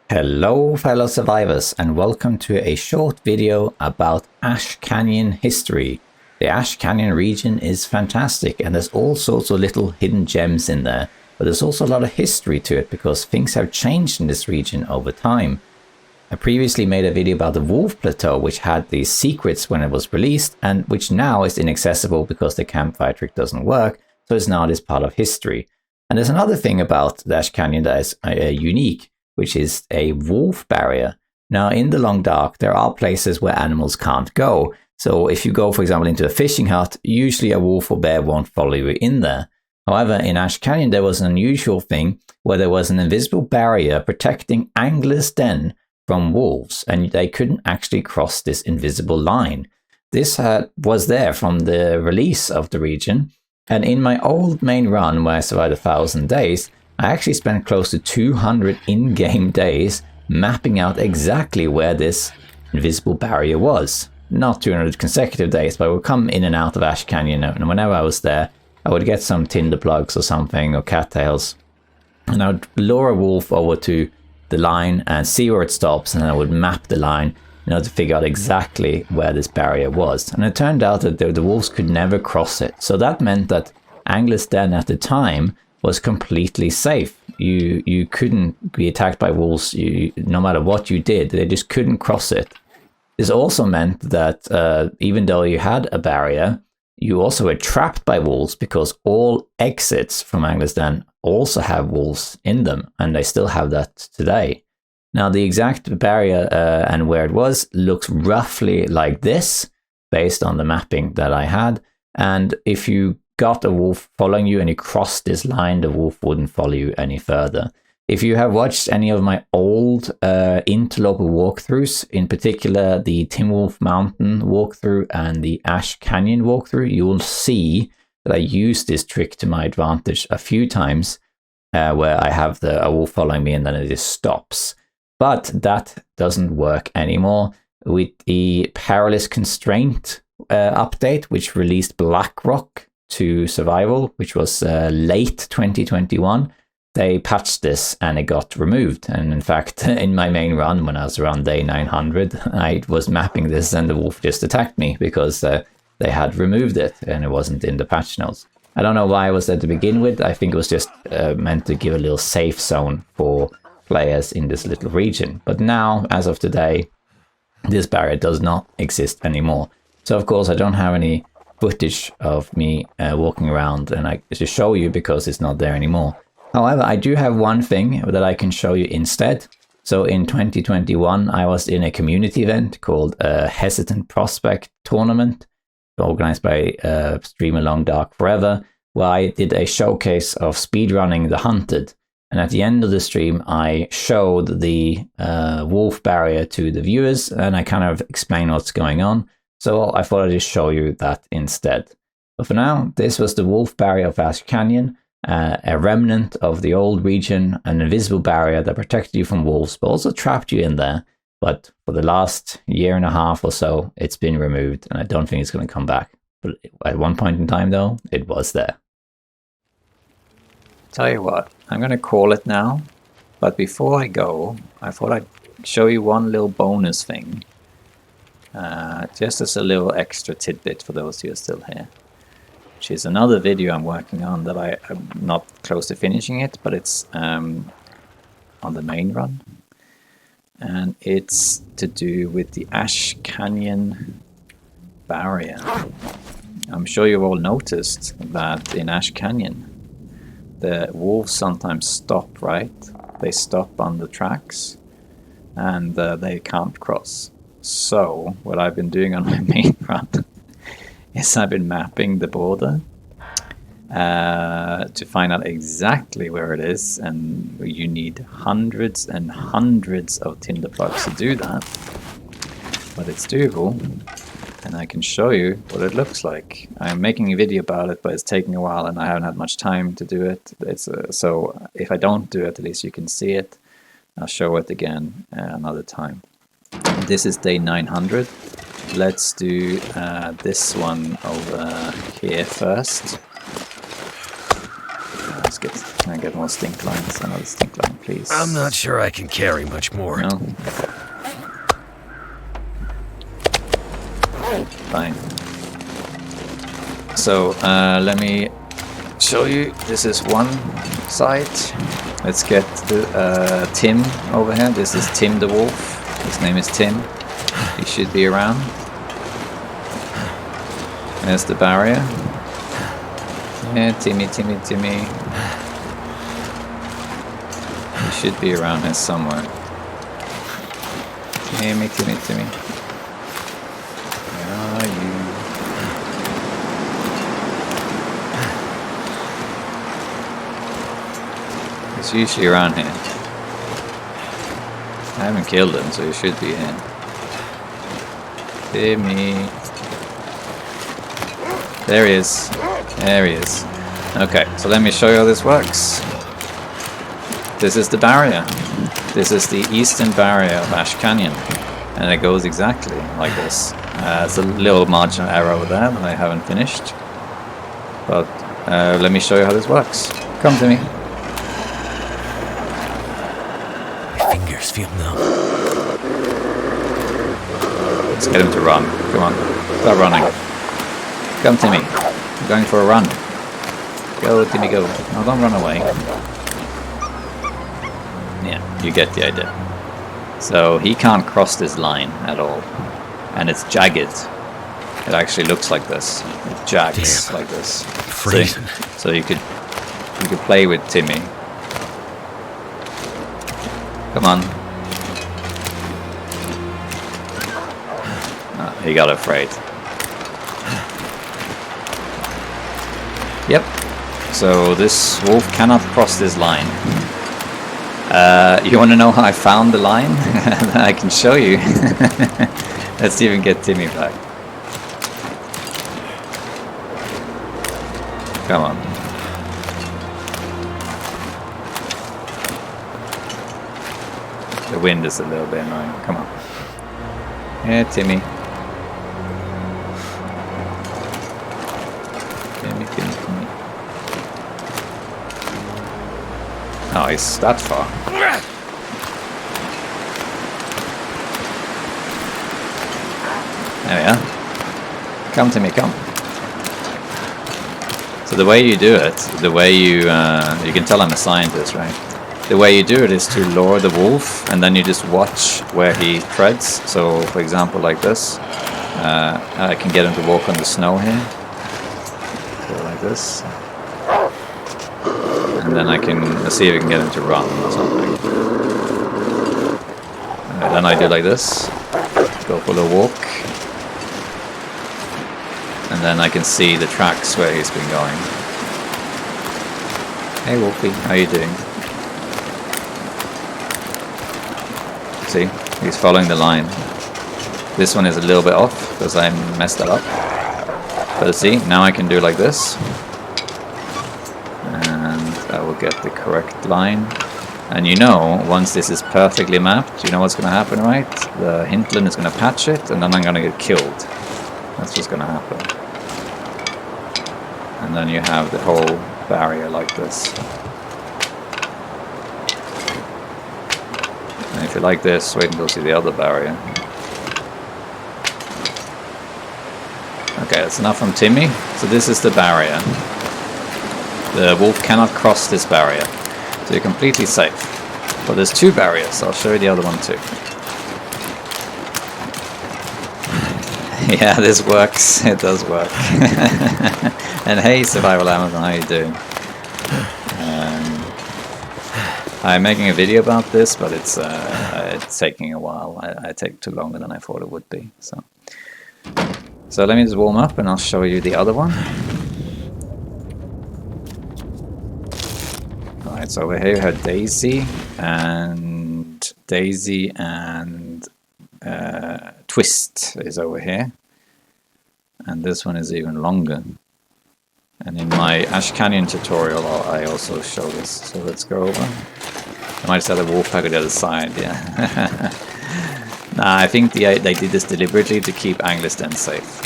Hello fellow survivors and welcome to a short video about Ash Canyon history. The Ash Canyon region is fantastic and there's all sorts of little hidden gems in there, but there's also a lot of history to it because things have changed in this region over time. I previously made a video about the Wolf Plateau, which had these secrets when it was released and which now is inaccessible because the campfire trick doesn't work, so it's now this part of history. And there's another thing about the Ash Canyon that is unique, which is a wolf barrier. Now in the Long Dark, there are places where animals can't go. So if you go, for example, into a fishing hut, usually a wolf or bear won't follow you in there. However, in Ash Canyon, there was an unusual thing where there was an invisible barrier protecting anglers' den from wolves, and they couldn't actually cross this invisible line. This was there from the release of the region, and in my old main run where I survived 1,000 days, I actually spent close to 200 in-game days mapping out exactly where this invisible barrier was. Not 200 consecutive days, but I would come in and out of Ash Canyon, and whenever I was there, I would get some tinder plugs or something, or cattails, and I would lure a wolf over to the line and see where it stops, and then I would map the line in order to figure out exactly where this barrier was. And it turned out that the wolves could never cross it, so that meant that Anglers' Den at the time was completely safe. You couldn't be attacked by wolves no matter what you did. They just couldn't cross it. This also meant that even though you had a barrier, you also were trapped by wolves because all exits from Anglers' Den also have wolves in them, and they still have that today. Now the exact barrier and where it was looks roughly like this based on the mapping that I had, and if you got a wolf following you and you crossed this line, the wolf wouldn't follow you any further. If you have watched any of my old interloper walkthroughs, in particular the Timberwolf Mountain walkthrough and the Ash Canyon walkthrough, you will see that I used this trick to my advantage a few times where I have a wolf following me and then it just stops. But that doesn't work anymore with the Perilous Constraint update, which released Blackrock to survival, which was late 2021. They patched this and it got removed, and in fact in my main run when I was around day 900 I was mapping this and the wolf just attacked me because they had removed it and it wasn't in the patch notes. I don't know why it was there to begin with. I think it was just meant to give a little safe zone for players in this little region, but now as of today this barrier does not exist anymore. So of course I don't have any footage of me walking around and I just show you because it's not there anymore. However, I do have one thing that I can show you instead. So in 2021 I was in a community event called Hesitant Prospect Tournament, organized by streamer Long Dark Forever, where I did a showcase of speedrunning The Hunted, and at the end of the stream I showed the wolf barrier to the viewers and I kind of explained what's going on. So I thought I'd just show you that instead. But for now, this was the wolf barrier of Ash Canyon, a remnant of the old region, an invisible barrier that protected you from wolves, but also trapped you in there. But for the last year and a half or so, it's been removed, and I don't think it's going to come back. But at one point in time, though, it was there. Tell you what, I'm going to call it now. But before I go, I thought I'd show you one little bonus thing. Just as a little extra tidbit for those who are still here, which is another video I'm working on that I'm not close to finishing it, but it's on the main run, and it's to do with the Ash Canyon barrier. I'm sure you've all noticed that in Ash Canyon the wolves sometimes stop, right? They stop on the tracks and they can't cross. So what I've been doing on my main run is I've been mapping the border to find out exactly where it is, and you need hundreds and hundreds of tinder plugs to do that, but it's doable and I can show you what it looks like. I'm making a video about it, but it's taking a while and I haven't had much time to do it. So if I don't do it, at least you can see it. I'll show it again another time. This is day 900. Let's do this one over here first. Can I get more stink lines? Another stink line, please. I'm not sure I can carry much more. No? Fine. So, let me show you. This is one side. Let's get Tim over here. This is Tim the Wolf. His name is Tim. He should be around. There's the barrier. Yeah, Timmy. He should be around here somewhere. Timmy. Where are you? He's usually around here. I haven't killed him, so he should be in. Timmy. There he is. There he is. Okay, so let me show you how this works. This is the barrier. This is the eastern barrier of Ash Canyon. And it goes exactly like this. It's a little marginal error over there that I haven't finished. But let me show you how this works. Come to me. My fingers feel numb. Let's get him to run. Come on. Start running. Come to me. I'm going for a run. Go, Timmy, go. No, don't run away. Yeah, you get the idea. So he can't cross this line at all. And it's jagged. It actually looks like this. It jags like this. Freezing. So you could play with Timmy. Come on. Oh, he got afraid. Yep. So this wolf cannot cross this line. You want to know how I found the line? I can show you. Let's even get Timmy back. Come on. The wind is a little bit annoying. Come on. Yeah, Timmy. Timmy. Oh, he's that far. There we are. Come to me, come. So the way you do it, the way you can tell I'm a scientist, right? The way you do it is to lure the wolf, and then you just watch where he treads. So, for example, like this, I can get him to walk on the snow here. Go like this. And then I can see if I can get him to run or something. Then I do like this. Go for the walk. And then I can see the tracks where he's been going. Hey Wolfie, how you doing? See, he's following the line. This one is a little bit off because I messed that up. But see, now I can do like this. And I will get the correct line. And you know, once this is perfectly mapped, you know what's going to happen, right? The Hintland is going to patch it, and then I'm going to get killed. That's what's going to happen. And then you have the whole barrier like this. And if you like this, wait until you see the other barrier. Okay, that's enough from Timmy. So this is the barrier. The wolf cannot cross this barrier. So you're completely safe. But there's two barriers, so I'll show you the other one too. Yeah, this works. It does work. And hey, Survival Amazon, how you doing? I'm making a video about this, but it's taking a while. I take too longer than I thought it would be. So let me just warm up, and I'll show you the other one. Alright, so over here we have Daisy and Twist is over here, and this one is even longer. And in my Ash Canyon tutorial I also show this, so let's go over. I might just have the wolf pack on the other side, yeah. Nah, I think they did this deliberately to keep Angliston safe.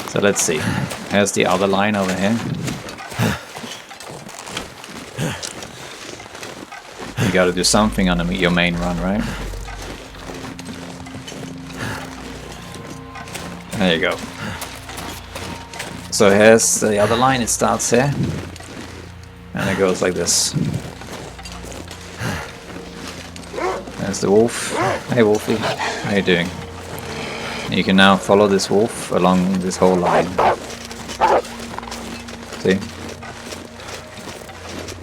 So let's see. Here's the other line over here. You gotta do something on your main run, right? There you go. So here's the other line, it starts here. And it goes like this. There's the wolf. Hey Wolfie, how you doing? You can now follow this wolf along this whole line. See?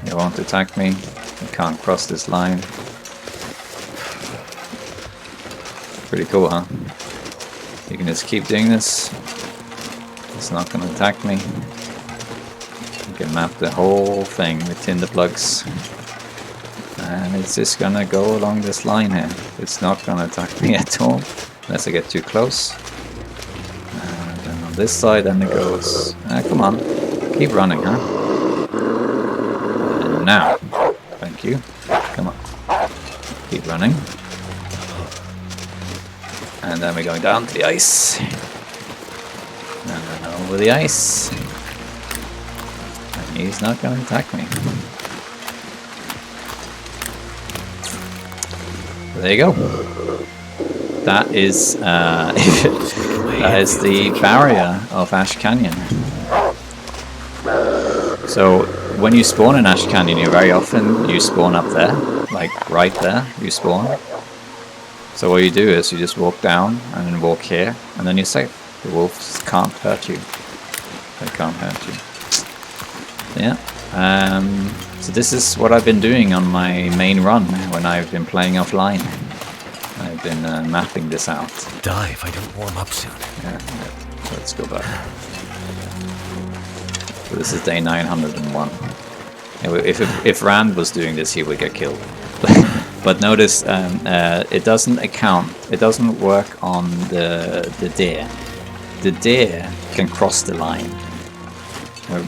He won't attack me. He can't cross this line. Pretty cool, huh? You can just keep doing this. It's not gonna attack me. You can map the whole thing with tinder plugs. And it's just gonna go along this line here. It's not gonna attack me at all. Unless I get too close. And then on this side, then it goes. Come on, keep running, huh? And now, thank you. Come on, keep running. And then we're going down to the ice. And then over the ice. And he's not going to attack me. There you go. That is that is the barrier of Ash Canyon. So when you spawn in Ash Canyon, you very often you spawn up there, like right there. You spawn. So what you do is you just walk down and then walk here, and then you're safe. The wolves can't hurt you. They can't hurt you. Yeah. So this is what I've been doing on my main run when I've been playing offline. I've been mapping this out. Die if I don't warm up soon. Yeah. So let's go back. So this is day 901. If Rand was doing this, he would get killed. But notice it doesn't account. It doesn't work on the deer. The deer can cross the line.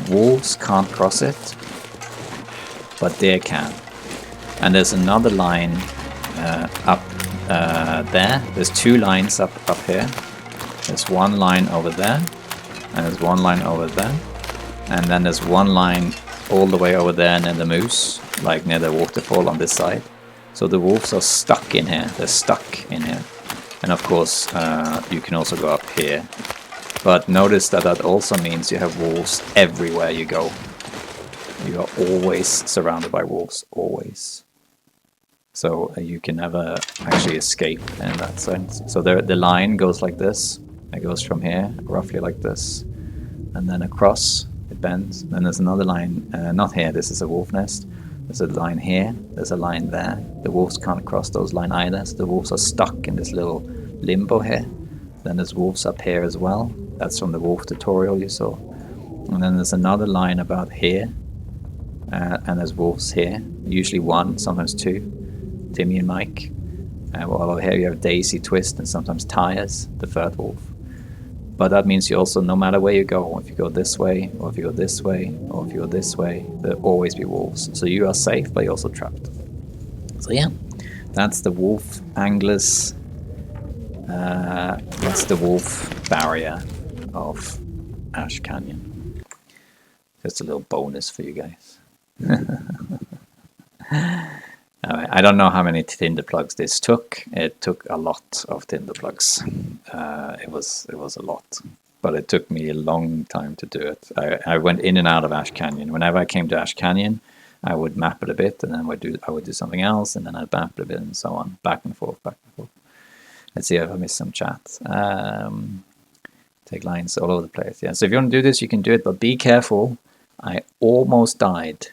Wolves can't cross it, but deer can. And there's another line up there. There's two lines up here. There's one line over there, and there's one line over there, and then there's one line all the way over there near the moose, like near the waterfall on this side. So the wolves are stuck in here. They're stuck in here. And of course, you can also go up here. But notice that that also means you have wolves everywhere you go. You are always surrounded by wolves, always. So you can never actually escape in that sense. So the line goes like this. It goes from here, roughly like this. And then across, it bends. Then there's another line, not here, this is a wolf nest. There's a line here, there's a line there. The wolves can't cross those lines either, so the wolves are stuck in this little limbo here. Then there's wolves up here as well. That's from the wolf tutorial you saw. And then there's another line about here. And there's wolves here. Usually one, sometimes two. Timmy and Mike. Well, over here you have Daisy, Twist, and sometimes Tires, the third wolf. But that means you also, no matter where you go, if you go this way, or if you go this way, or if you go this way, there'll always be wolves. So you are safe, but you're also trapped. So yeah, that's the wolf anglers. That's the wolf barrier of Ash Canyon. Just a little bonus for you guys. I don't know how many tinder plugs this took. It took a lot of tinder plugs. It was a lot, but it took me a long time to do it. I went in and out of Ash Canyon. Whenever I came to Ash Canyon, I would map it a bit, and then I would do something else, and then I'd map it a bit, and so on, back and forth, back and forth. Let's see if I missed some chat. Take lines all over the place. Yeah. So if you want to do this, you can do it, but be careful. I almost died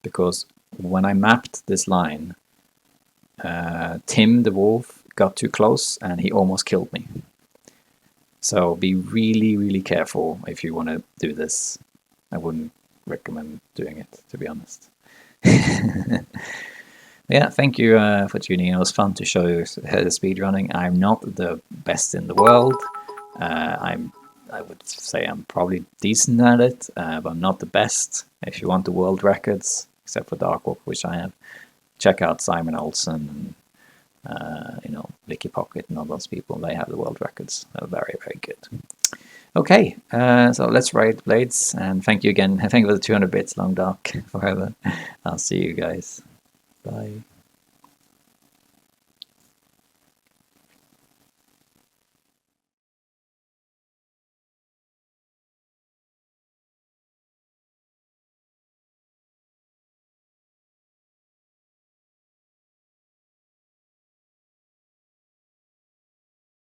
because when I mapped this line, Tim the wolf got too close and he almost killed me. So be really, really careful if you want to do this. I wouldn't recommend doing it, to be honest. Yeah, thank you for tuning in. It was fun to show you the speedrunning. I'm not the best in the world. I would say I'm probably decent at it, but I'm not the best. If you want the world records, except for Dark Wolf, which I have, check out Simon Olsen and Licky Pocket and all those people. They have the world records. They're very, very good. Okay, so let's ride Blades, and thank you again. Thank you for the 200 bits, Long Dark, forever. I'll see you guys. Bye.